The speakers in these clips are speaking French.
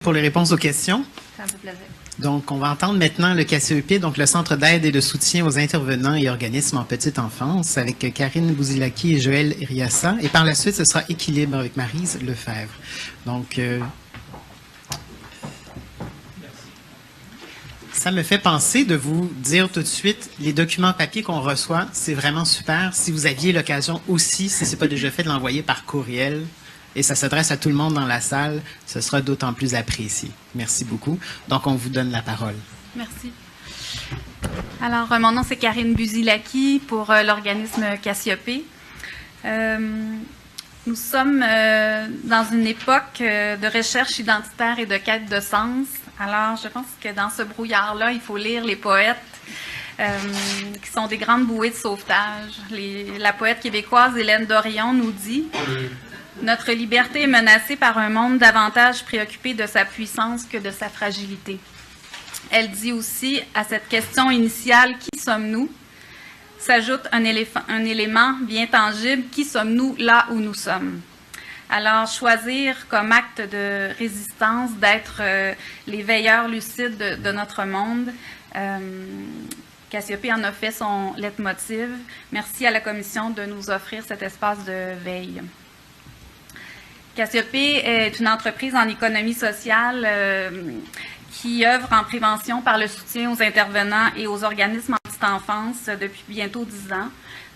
Pour les réponses aux questions. Ça me fait plaisir. Donc, on va entendre maintenant le CACEP, donc le Centre d'aide et de soutien aux intervenants et organismes en petite enfance, avec Karine Bouzilaki et Joël Riassa. Et par la suite, ce sera Équilibre avec Maryse Lefebvre. Donc, ça me fait penser de vous dire tout de suite, les documents papier qu'on reçoit, c'est vraiment super. Si vous aviez l'occasion aussi, si ce n'est pas déjà fait, de l'envoyer par courriel, et ça s'adresse à tout le monde dans la salle, ce sera d'autant plus apprécié. Merci beaucoup. Donc, on vous donne la parole. Merci. Alors, mon nom, c'est Karine Bouzilaki pour l'organisme CACEP. Nous sommes dans une époque de recherche identitaire et de quête de sens. Alors, je pense que dans ce brouillard-là, il faut lire les poètes qui sont des grandes bouées de sauvetage. La poète québécoise Hélène Dorion nous dit « Notre liberté est menacée par un monde davantage préoccupé de sa puissance que de sa fragilité. » Elle dit aussi à cette question initiale « Qui sommes-nous ?» s'ajoute un élément bien tangible « Qui sommes-nous là où nous sommes ?» Alors, choisir comme acte de résistance d'être les veilleurs lucides de notre monde, CACEP en a fait son leitmotiv. Merci à la Commission de nous offrir cet espace de veille. CACEP est une entreprise en économie sociale qui œuvre en prévention par le soutien aux intervenants et aux organismes en petite enfance depuis bientôt 10 ans.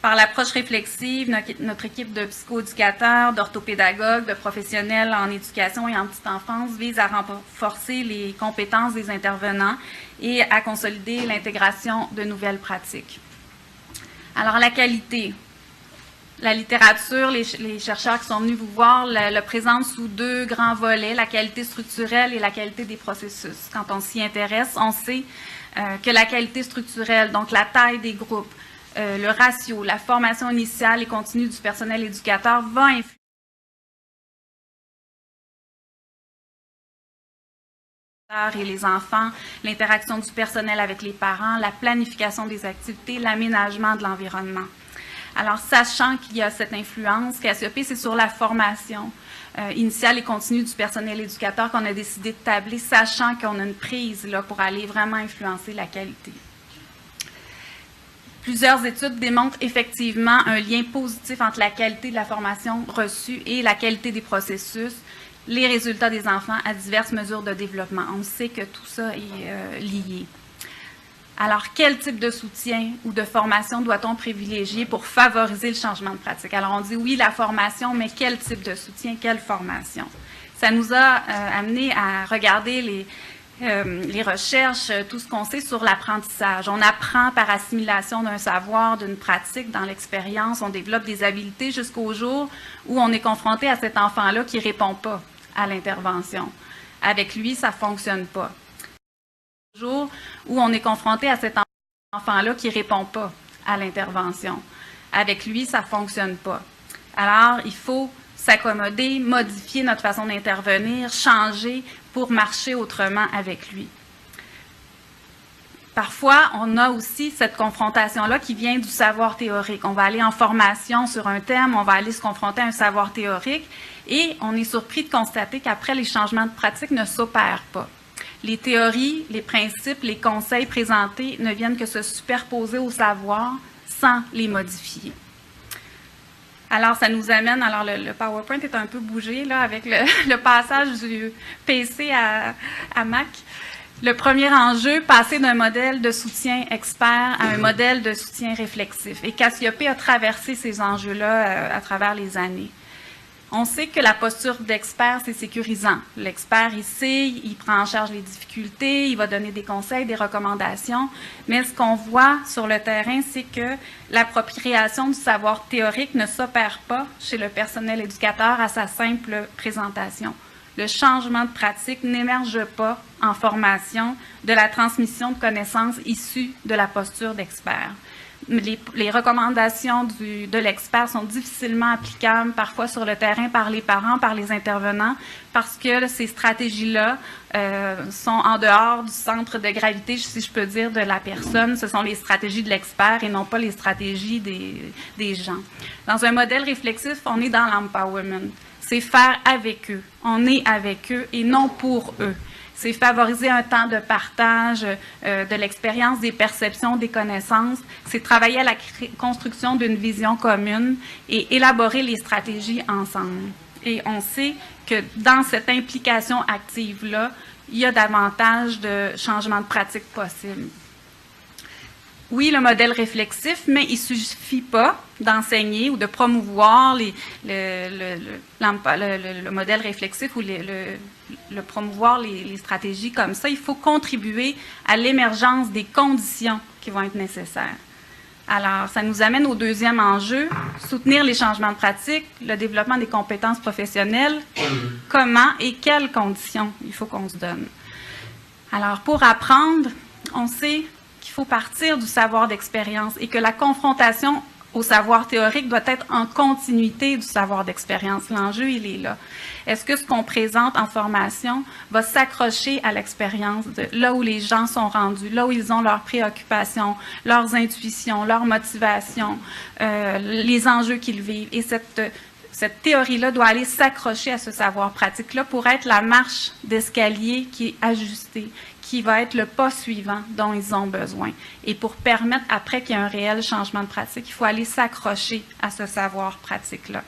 Par l'approche réflexive, notre équipe de psychoéducateurs, d'orthopédagogues, de professionnels en éducation et en petite enfance vise à renforcer les compétences des intervenants et à consolider l'intégration de nouvelles pratiques. Alors, la qualité. La littérature, les chercheurs qui sont venus vous voir le présentent sous deux grands volets, la qualité structurelle et la qualité des processus. Quand on s'y intéresse, on sait que la qualité structurelle, donc la taille des groupes, le ratio, la formation initiale et continue du personnel éducateur va influer et les enfants, l'interaction du personnel avec les parents, la planification des activités, l'aménagement de l'environnement. Alors, sachant qu'il y a cette influence, CACEP, c'est sur la formation initiale et continue du personnel éducateur qu'on a décidé de tabler, sachant qu'on a une prise là, pour aller vraiment influencer la qualité. Plusieurs études démontrent effectivement un lien positif entre la qualité de la formation reçue et la qualité des processus, les résultats des enfants à diverses mesures de développement. On sait que tout ça est lié. Alors, quel type de soutien ou de formation doit-on privilégier pour favoriser le changement de pratique? Alors, on dit oui, la formation, mais quel type de soutien, quelle formation? Ça nous a amené à regarder les recherches, tout ce qu'on sait sur l'apprentissage. On apprend par assimilation d'un savoir, d'une pratique, dans l'expérience. On développe des habiletés jusqu'au jour où on est confronté à cet enfant-là qui ne répond pas à l'intervention. Avec lui, ça ne fonctionne pas. Jour où on est confronté à cet enfant-là qui ne répond pas à l'intervention. Avec lui, ça ne fonctionne pas. Alors, il faut s'accommoder, modifier notre façon d'intervenir, changer pour marcher autrement avec lui. Parfois, on a aussi cette confrontation-là qui vient du savoir théorique. On va aller en formation sur un thème, on va aller se confronter à un savoir théorique et on est surpris de constater qu'après, les changements de pratique ne s'opèrent pas. Les théories, les principes, les conseils présentés ne viennent que se superposer au savoir sans les modifier. Alors, ça nous amène, alors le PowerPoint est un peu bougé là, avec le passage du PC à Mac. Le premier enjeu, passer d'un modèle de soutien expert à un modèle de soutien réflexif. Et CACEP a traversé ces enjeux-là à travers les années. On sait que la posture d'expert, c'est sécurisant. L'expert, il sait, il prend en charge les difficultés, il va donner des conseils, des recommandations. Mais ce qu'on voit sur le terrain, c'est que l'appropriation du savoir théorique ne s'opère pas chez le personnel éducateur à sa simple présentation. Le changement de pratique n'émerge pas en formation de la transmission de connaissances issues de la posture d'expert. Les recommandations de l'expert sont difficilement applicables parfois sur le terrain par les parents, par les intervenants, parce que ces stratégies-là sont en dehors du centre de gravité, si je peux dire, de la personne. Ce sont les stratégies de l'expert et non pas les stratégies des gens. Dans un modèle réflexif, on est dans l'empowerment. c'est faire avec eux. On est avec eux et non pour eux. C'est favoriser un temps de partage de l'expérience, des perceptions, des connaissances. C'est travailler à la construction d'une vision commune et élaborer les stratégies ensemble. Et on sait que dans cette implication active-là, il y a davantage de changements de pratique possibles. Oui, le modèle réflexif, mais il ne suffit pas d'enseigner ou de promouvoir le modèle réflexif ou promouvoir les stratégies comme ça. Il faut contribuer à l'émergence des conditions qui vont être nécessaires. Alors, ça nous amène au deuxième enjeu, soutenir les changements de pratique, le développement des compétences professionnelles, comment et quelles conditions il faut qu'on se donne. Alors, pour apprendre, on sait qu'il faut partir du savoir d'expérience et que la confrontation au savoir théorique doit être en continuité du savoir d'expérience. L'enjeu, il est là. Est-ce que ce qu'on présente en formation va s'accrocher à l'expérience de là où les gens sont rendus, là où ils ont leurs préoccupations, leurs intuitions, leurs motivations, les enjeux qu'ils vivent. Et cette théorie-là doit aller s'accrocher à ce savoir pratique-là pour être la marche d'escalier qui est ajustée, qui va être le pas suivant dont ils ont besoin. Et pour permettre, après qu'il y ait un réel changement de pratique, il faut aller s'accrocher à ce savoir pratique-là.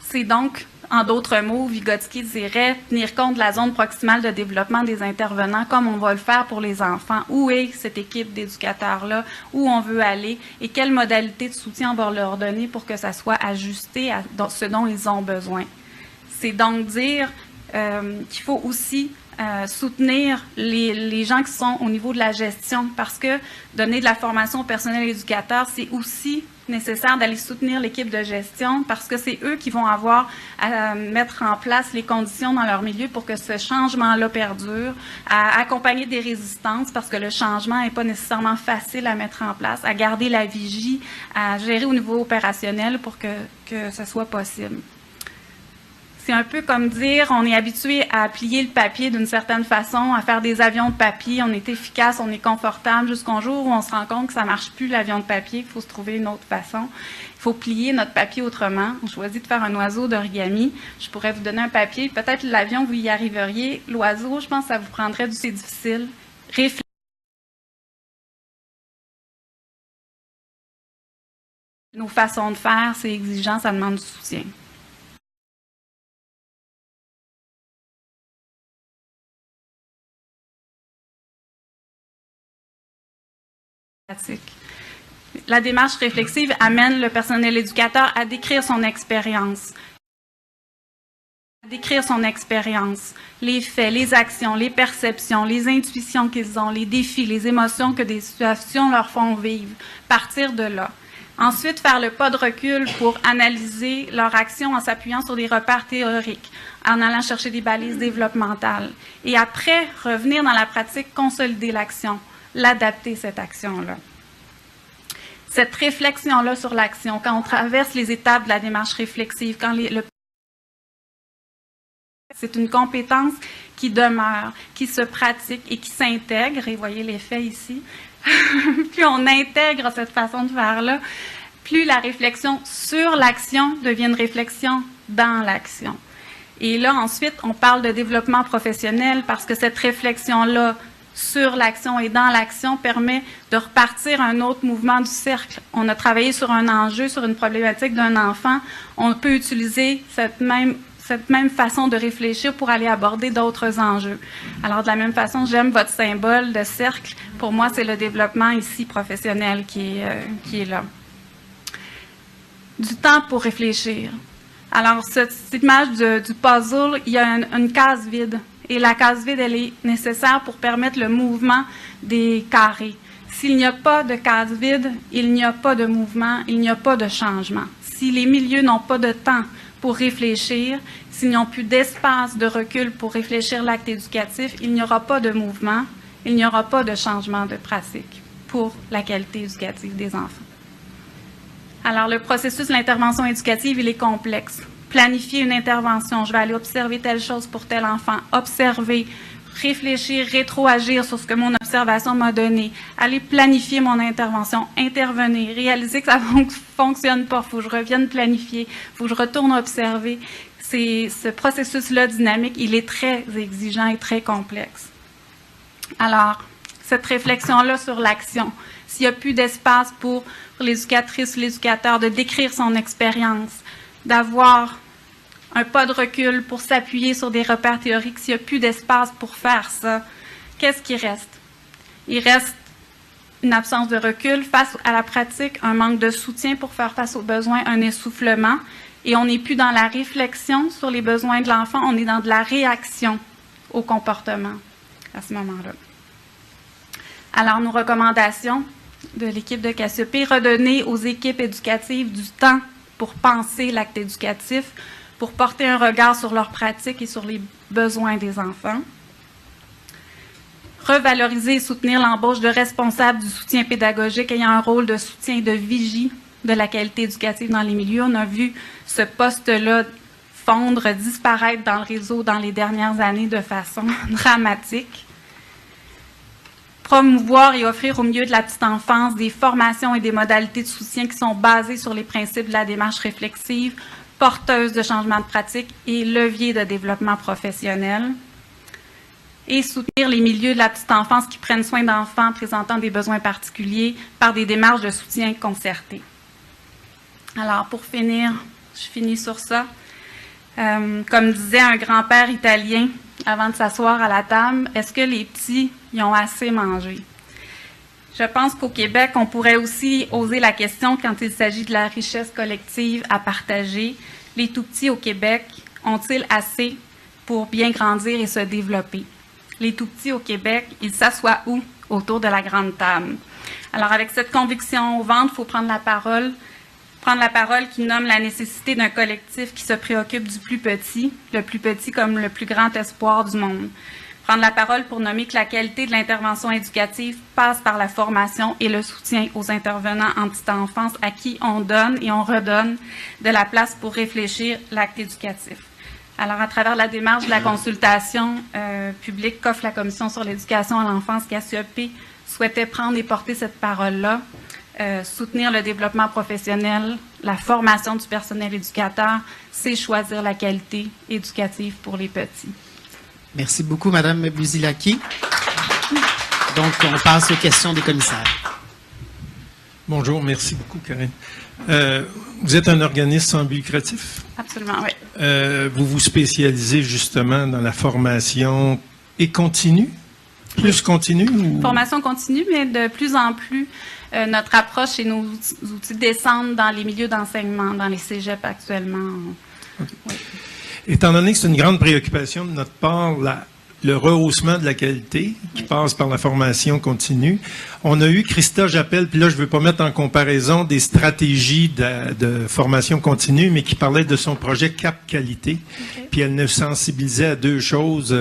C'est donc, en d'autres mots, Vygotsky dirait tenir compte de la zone proximale de développement des intervenants comme on va le faire pour les enfants. Où est cette équipe d'éducateurs-là? Où on veut aller? Et quelle modalité de soutien on va leur donner pour que ça soit ajusté à ce dont ils ont besoin? C'est donc dire qu'il faut aussi soutenir les gens qui sont au niveau de la gestion, parce que donner de la formation au personnel éducateur, c'est aussi nécessaire d'aller soutenir l'équipe de gestion, parce que c'est eux qui vont avoir à mettre en place les conditions dans leur milieu pour que ce changement-là perdure, à accompagner des résistances, parce que le changement n'est pas nécessairement facile à mettre en place, à garder la vigie, à gérer au niveau opérationnel pour que ce soit possible. C'est un peu comme dire, on est habitué à plier le papier d'une certaine façon, à faire des avions de papier, on est efficace, on est confortable, jusqu'au jour où on se rend compte que ça ne marche plus l'avion de papier, qu'il faut se trouver une autre façon. Il faut plier notre papier autrement. On choisit de faire un oiseau d'origami. Je pourrais vous donner un papier, peut-être l'avion, vous y arriveriez. L'oiseau, je pense que ça vous prendrait c'est difficile. Nos façons de faire, c'est exigeant, ça demande du soutien. La démarche réflexive amène le personnel éducateur à décrire son expérience. Les faits, les actions, les perceptions, les intuitions qu'ils ont, les défis, les émotions que des situations leur font vivre. Partir de là. Ensuite, faire le pas de recul pour analyser leur action en s'appuyant sur des repères théoriques, en allant chercher des balises développementales. Et après, revenir dans la pratique, consolider l'action. L'adapter, cette action-là. Cette réflexion-là sur l'action, quand on traverse les étapes de la démarche réflexive, c'est une compétence qui demeure, qui se pratique et qui s'intègre, et voyez l'effet ici, plus on intègre cette façon de faire-là, plus la réflexion sur l'action devient une réflexion dans l'action. Et là, ensuite, on parle de développement professionnel parce que cette réflexion-là sur l'action et dans l'action permet de repartir un autre mouvement du cercle. On a travaillé sur un enjeu, sur une problématique d'un enfant. On peut utiliser cette même façon de réfléchir pour aller aborder d'autres enjeux. Alors, de la même façon, j'aime votre symbole de cercle. Pour moi, c'est le développement ici professionnel qui est là. Du temps pour réfléchir. Alors, cette image du puzzle, il y a une case vide. Et la case vide, elle est nécessaire pour permettre le mouvement des carrés. S'il n'y a pas de case vide, il n'y a pas de mouvement, il n'y a pas de changement. Si les milieux n'ont pas de temps pour réfléchir, s'ils n'ont plus d'espace de recul pour réfléchir l'acte éducatif, il n'y aura pas de mouvement, il n'y aura pas de changement de pratique pour la qualité éducative des enfants. Alors, le processus de l'intervention éducative, il est complexe. Planifier une intervention, je vais aller observer telle chose pour tel enfant, observer, réfléchir, rétroagir sur ce que mon observation m'a donné, aller planifier mon intervention, intervenir, réaliser que ça ne fonctionne pas, il faut que je revienne planifier, il faut que je retourne observer. Ce processus-là dynamique, il est très exigeant et très complexe. Alors, cette réflexion-là sur l'action, s'il n'y a plus d'espace pour l'éducatrice, l'éducateur de décrire son expérience, d'avoir un pas de recul pour s'appuyer sur des repères théoriques, s'il n'y a plus d'espace pour faire ça, qu'est-ce qui reste? Il reste une absence de recul face à la pratique, un manque de soutien pour faire face aux besoins, un essoufflement, et on n'est plus dans la réflexion sur les besoins de l'enfant, on est dans de la réaction au comportement à ce moment-là. Alors, nos recommandations de l'équipe de Cassiopée, redonner aux équipes éducatives du temps pour penser l'acte éducatif, pour porter un regard sur leurs pratiques et sur les besoins des enfants. Revaloriser et soutenir l'embauche de responsables du soutien pédagogique ayant un rôle de soutien et de vigie de la qualité éducative dans les milieux. On a vu ce poste-là fondre, disparaître dans le réseau dans les dernières années de façon dramatique. Promouvoir et offrir au milieu de la petite enfance des formations et des modalités de soutien qui sont basées sur les principes de la démarche réflexive, porteuse de changement de pratique et levier de développement professionnel. Et soutenir les milieux de la petite enfance qui prennent soin d'enfants présentant des besoins particuliers par des démarches de soutien concertées. Alors, pour finir, je finis sur ça. Comme disait un grand-père italien avant de s'asseoir à la table, est-ce que les petits y ont assez mangé? Je pense qu'au Québec, on pourrait aussi oser la question quand il s'agit de la richesse collective à partager. Les tout-petits au Québec ont-ils assez pour bien grandir et se développer? Les tout-petits au Québec, ils s'assoient où? Autour de la grande table. Alors, avec cette conviction au ventre, il faut prendre la parole qui nomme la nécessité d'un collectif qui se préoccupe du plus petit, le plus petit comme le plus grand espoir du monde. Prendre la parole pour nommer que la qualité de l'intervention éducative passe par la formation et le soutien aux intervenants en petite enfance à qui on donne et on redonne de la place pour réfléchir l'acte éducatif. Alors, à travers la démarche de la consultation publique qu'offre la Commission sur l'éducation à l'enfance, Cassiopée souhaitait prendre et porter cette parole-là, soutenir le développement professionnel, la formation du personnel éducateur, c'est choisir la qualité éducative pour les petits. Merci beaucoup, Mme Buzilaki. Donc, on passe aux questions des commissaires. Bonjour, merci beaucoup, Karine. Vous êtes un organisme sans but lucratif? Absolument, oui. Vous vous spécialisez justement dans la formation et continue? Plus continue? Ou... Formation continue, mais de plus en plus, notre approche et nos outils descendent dans les milieux d'enseignement, dans les cégeps actuellement. Okay. Oui. Étant donné que c'est une grande préoccupation de notre part, le rehaussement de la qualité qui passe par la formation continue, on a eu Christa Jappel, puis là je ne veux pas mettre en comparaison des stratégies de formation continue, mais qui parlait de son projet Cap Qualité, okay. Puis elle nous sensibilisait à deux choses.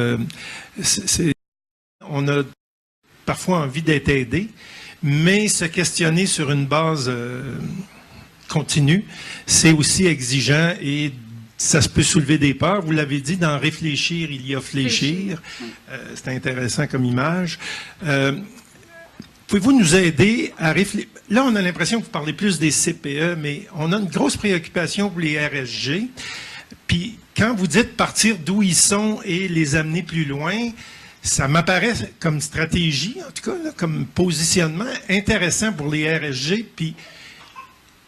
On a parfois envie d'être aidé, mais se questionner sur une base continue, c'est aussi exigeant et ça se peut soulever des peurs. Vous l'avez dit, dans réfléchir, il y a fléchir. C'est intéressant comme image. Pouvez-vous nous aider à réfléchir? Là, on a l'impression que vous parlez plus des CPE, mais on a une grosse préoccupation pour les RSG. Puis, quand vous dites partir d'où ils sont et les amener plus loin, ça m'apparaît comme stratégie, en tout cas, là, comme positionnement intéressant pour les RSG. Puis,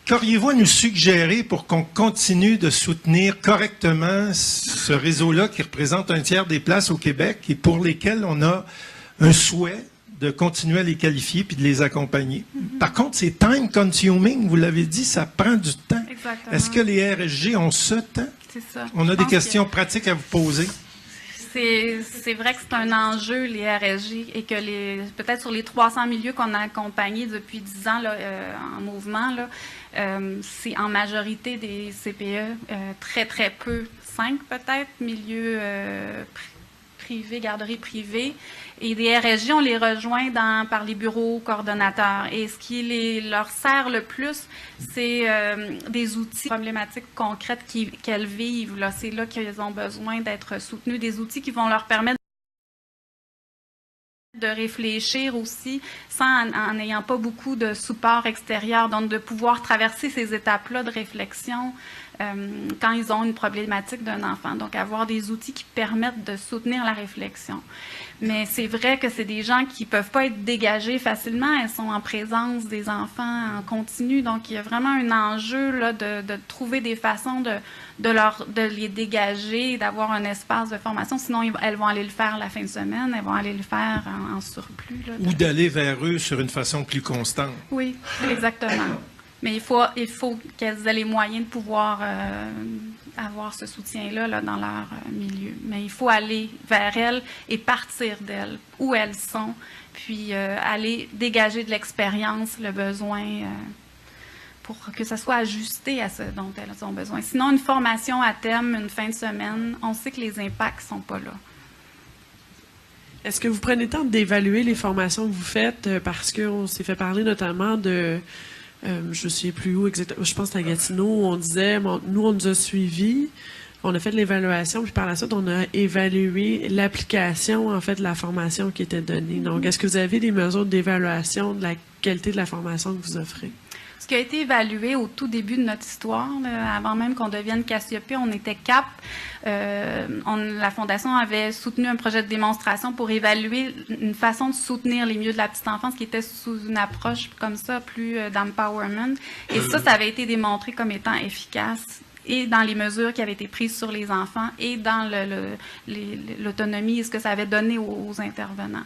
qu'auriez-vous à nous suggérer pour qu'on continue de soutenir correctement ce réseau-là qui représente un tiers des places au Québec et pour lesquels on a un souhait de continuer à les qualifier puis de les accompagner? Mm-hmm. Par contre, c'est time consuming, vous l'avez dit, ça prend du temps. Exactement. Est-ce que les RSG ont ce temps? C'est ça. On a des questions pratiques à vous poser. C'est vrai que c'est un enjeu, les RSG, et que peut-être sur les 300 milieux qu'on a accompagnés depuis 10 ans là, en mouvement, là, c'est en majorité des CPE, très, très peu, 5 peut-être, milieux privés, garderies privées. Et des RSG, on les rejoint par les bureaux coordonnateurs. Et ce qui leur sert le plus, c'est des outils problématiques concrètes qu'elles vivent. C'est là qu'ils ont besoin d'être soutenus, des outils qui vont leur permettre de réfléchir aussi en n'ayant pas beaucoup de support extérieur, donc de pouvoir traverser ces étapes-là de réflexion quand ils ont une problématique d'un enfant. Donc, avoir des outils qui permettent de soutenir la réflexion. Mais c'est vrai que c'est des gens qui ne peuvent pas être dégagés facilement. Elles sont en présence des enfants en continu. Donc, il y a vraiment un enjeu là, de trouver des façons de les dégager, d'avoir un espace de formation. Sinon, elles vont aller le faire la fin de semaine, elles vont aller le faire en surplus. Là, Ou d'aller vers eux sur une façon plus constante. Oui, exactement. Mais il faut qu'elles aient les moyens de pouvoir avoir ce soutien-là là, dans leur milieu. Mais il faut aller vers elles et partir d'elles, où elles sont, puis aller dégager de l'expérience le besoin pour que ça soit ajusté à ce dont elles ont besoin. Sinon, une formation à thème, une fin de semaine, on sait que les impacts ne sont pas là. Est-ce que vous prenez le temps d'évaluer les formations que vous faites? Parce qu'on s'est fait parler notamment de... je ne sais plus où exactement. Je pense que c'est à Gatineau où on disait, nous, on nous a suivis, on a fait de l'évaluation, puis par la suite, on a évalué l'application, en fait, de la formation qui était donnée. Donc, est-ce que vous avez des mesures d'évaluation de la qualité de la formation que vous offrez? Ce qui a été évalué au tout début de notre histoire, là, avant même qu'on devienne Cassiopée, on était CAP. La Fondation avait soutenu un projet de démonstration pour évaluer une façon de soutenir les milieux de la petite enfance qui était sous une approche comme ça, plus d'empowerment. Et ça avait été démontré comme étant efficace et dans les mesures qui avaient été prises sur les enfants et dans l'autonomie et ce que ça avait donné aux intervenants.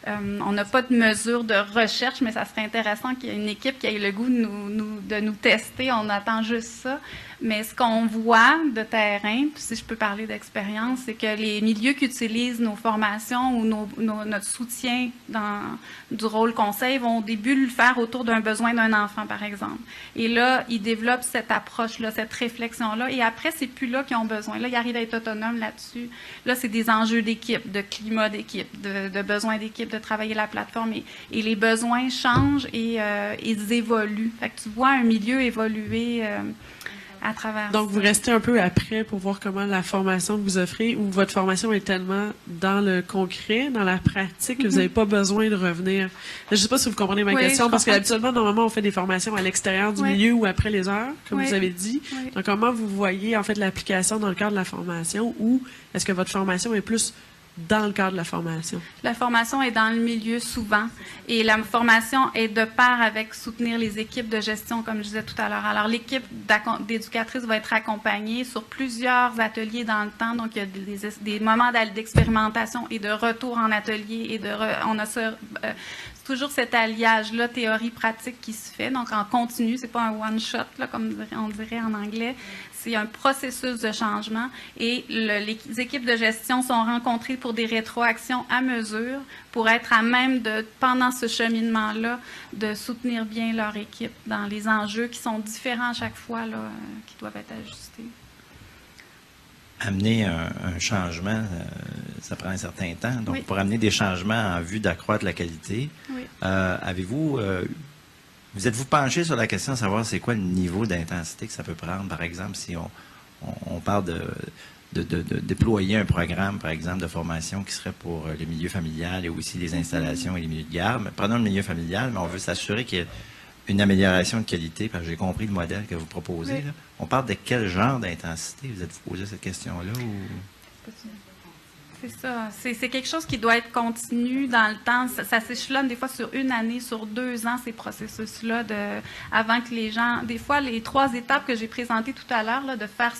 On n'a pas de mesure de recherche, mais ça serait intéressant qu'il y ait une équipe qui ait le goût de nous tester. On attend juste ça. Mais ce qu'on voit de terrain, puis si je peux parler d'expérience, c'est que les milieux qui utilisent nos formations ou notre soutien du rôle conseil vont au début le faire autour d'un besoin d'un enfant, par exemple. Et là, ils développent cette approche-là, cette réflexion-là. Et après, c'est plus là qu'ils ont besoin. Là, ils arrivent à être autonomes là-dessus. Là, c'est des enjeux d'équipe, de climat d'équipe, de besoins d'équipe, de travailler la plateforme. Et les besoins changent et ils évoluent. Fait que tu vois un milieu évoluer à travers Donc, ça. vous restez un peu après pour voir comment la formation que vous offrez, ou votre formation est tellement dans le concret, dans la pratique, que vous n'avez pas besoin de revenir. Je ne sais pas si vous comprenez ma question, parce qu'habituellement, normalement, on fait des formations à l'extérieur du milieu ou après les heures, comme vous avez dit. Donc, comment vous voyez, en fait, l'application dans le cadre de la formation, ou est-ce que votre formation est plus dans le cadre de la formation? La formation est dans le milieu souvent et la formation est de pair avec soutenir les équipes de gestion, comme je disais tout à l'heure. Alors, l'équipe d'éducatrices va être accompagnée sur plusieurs ateliers dans le temps. Donc, il y a des moments d'expérimentation et de retour en atelier. On a toujours cet alliage-là, théorie-pratique qui se fait. Donc, en continu, c'est pas un one-shot, là, comme on dirait en anglais. C'est un processus de changement et les équipes de gestion sont rencontrées pour des rétroactions à mesure pour être à même pendant ce cheminement-là, de soutenir bien leur équipe dans les enjeux qui sont différents à chaque fois, là, qui doivent être ajustés. Amener un changement, ça prend un certain temps. Donc, pour amener des changements en vue d'accroître la qualité, avez-vous... vous êtes-vous penché sur la question de savoir c'est quoi le niveau d'intensité que ça peut prendre, par exemple, si on parle de déployer un programme, par exemple, de formation qui serait pour le milieu familial et aussi les installations et les milieux de garde. Mais prenons le milieu familial, mais on veut s'assurer qu'il y ait une amélioration de qualité, parce que j'ai compris le modèle que vous proposez. Là. On parle de quel genre d'intensité? Vous êtes-vous posé cette question-là? Ou... C'est ça. C'est quelque chose qui doit être continu dans le temps. Ça s'échelonne des fois sur une année, sur 2 ans, ces processus-là, avant que les gens... Des fois, les 3 étapes que j'ai présentées tout à l'heure, de faire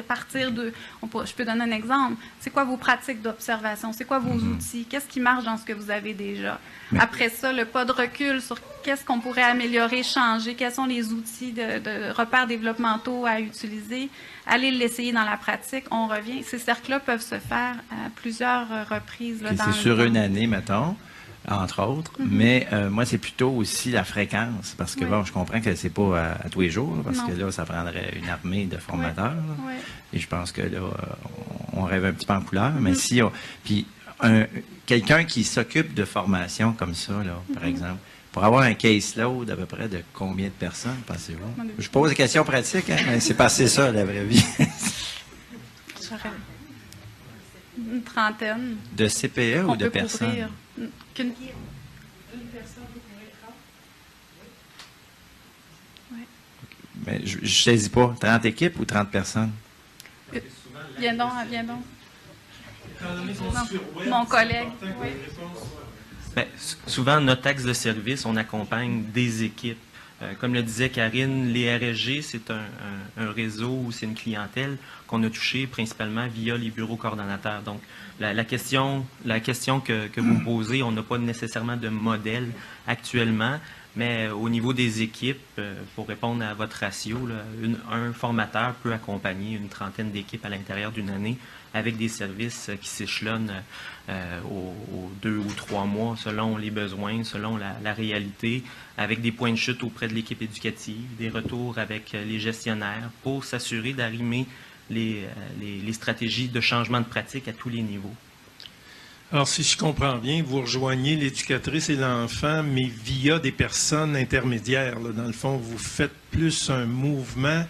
partir de... Je peux donner un exemple. C'est quoi vos pratiques d'observation? C'est quoi vos outils? Qu'est-ce qui marche dans ce que vous avez déjà? Après ça, le pas de recul sur qu'est-ce qu'on pourrait améliorer, changer, quels sont les outils de repères développementaux à utiliser. Allez l'essayer dans la pratique, on revient. Ces cercles-là peuvent se faire à plusieurs reprises. Là, c'est sur une année, mettons, entre autres. Mais moi, c'est plutôt aussi la fréquence. Parce que, bon, je comprends que c'est pas à tous les jours, parce que là, ça prendrait une armée de formateurs. Et je pense que là, on rêve un petit peu en couleur. Mais si on... Puis, quelqu'un qui s'occupe de formation comme ça, là, par exemple, pour avoir un caseload à peu près de combien de personnes, pensez-vous? Je pose des questions pratiques, hein, mais c'est passé ça, la vraie vie. Une trentaine. De CPE ou On de peut personnes? couvrir. Qu'une- Mais je ne saisis pas. 30 équipes ou 30 personnes? Viens donc. Mon collègue. Oui. Bien, souvent, notre axe de service, on accompagne des équipes. Comme le disait Karine, les RSG, c'est un réseau ou c'est une clientèle qu'on a touchée principalement via les bureaux coordonnateurs. Donc, la question que vous me posez, on n'a pas nécessairement de modèle actuellement, mais au niveau des équipes, pour répondre à votre ratio, là, un formateur peut accompagner une trentaine d'équipes à l'intérieur d'une année avec des services qui s'échelonnent aux 2 ou 3 mois selon les besoins, selon la réalité, avec des points de chute auprès de l'équipe éducative, des retours avec les gestionnaires pour s'assurer d'arrimer les stratégies de changement de pratique à tous les niveaux. Alors, si je comprends bien, vous rejoignez l'éducatrice et l'enfant, mais via des personnes intermédiaires. Là. Dans le fond, vous faites plus un mouvement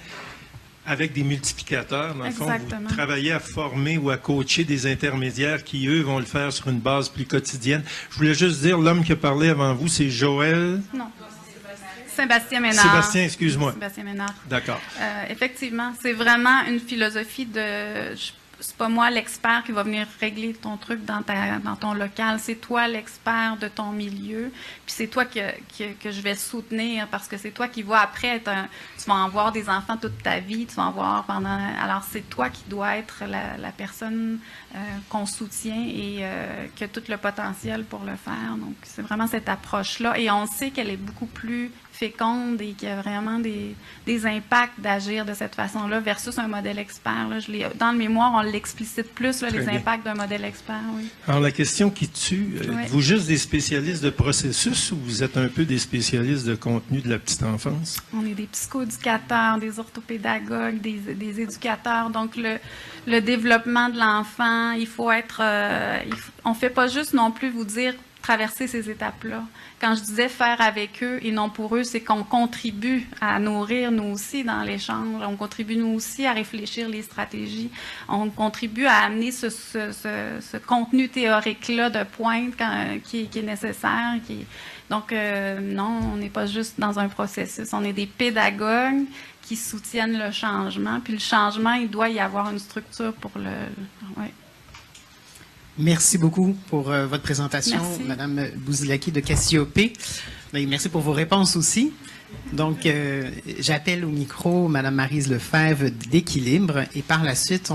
avec des multiplicateurs. Dans le fond, Exactement. vous travaillez à former ou à coacher des intermédiaires qui, eux, vont le faire sur une base plus quotidienne. Je voulais juste dire, l'homme qui a parlé avant vous, c'est Joël. Non. Sébastien Ménard. Sébastien, excuse-moi. Sébastien Ménard. D'accord. Effectivement, c'est vraiment une philosophie de... C'est pas moi l'expert qui va venir régler ton truc dans ton local. C'est toi l'expert de ton milieu. Puis c'est toi que je vais soutenir parce que c'est toi qui vas après être tu vas en voir des enfants toute ta vie. Tu vas en voir pendant... Alors c'est toi qui dois être la personne qu'on soutient et qui a tout le potentiel pour le faire. Donc c'est vraiment cette approche-là. Et on sait qu'elle est beaucoup plus féconde et qu'il y a vraiment des impacts d'agir de cette façon-là versus un modèle expert. Là. Dans le mémoire, on l'explicite plus, là, les bien. impacts d'un modèle expert, oui. Alors, la question qui tue, Ouais. êtes-vous juste des spécialistes de processus ou vous êtes un peu des spécialistes de contenu de la petite enfance? On est des psychoéducateurs, des orthopédagogues, des éducateurs. Donc, le développement de l'enfant, il faut être... on ne fait pas juste non plus vous dire traverser ces étapes-là. Quand je disais faire avec eux et non pour eux, c'est qu'on contribue à nourrir nous aussi dans l'échange. On contribue nous aussi à réfléchir les stratégies. On contribue à amener ce contenu théorique-là de pointe qui est nécessaire. Donc, non, on n'est pas juste dans un processus. On est des pédagogues qui soutiennent le changement. Puis le changement, il doit y avoir une structure pour ouais. Merci beaucoup pour votre présentation, Merci. Madame Bouzilaki de Cassiopée. Merci pour vos réponses aussi. Donc, j'appelle au micro Madame Maryse Lefebvre d'Équilibre et par la suite, on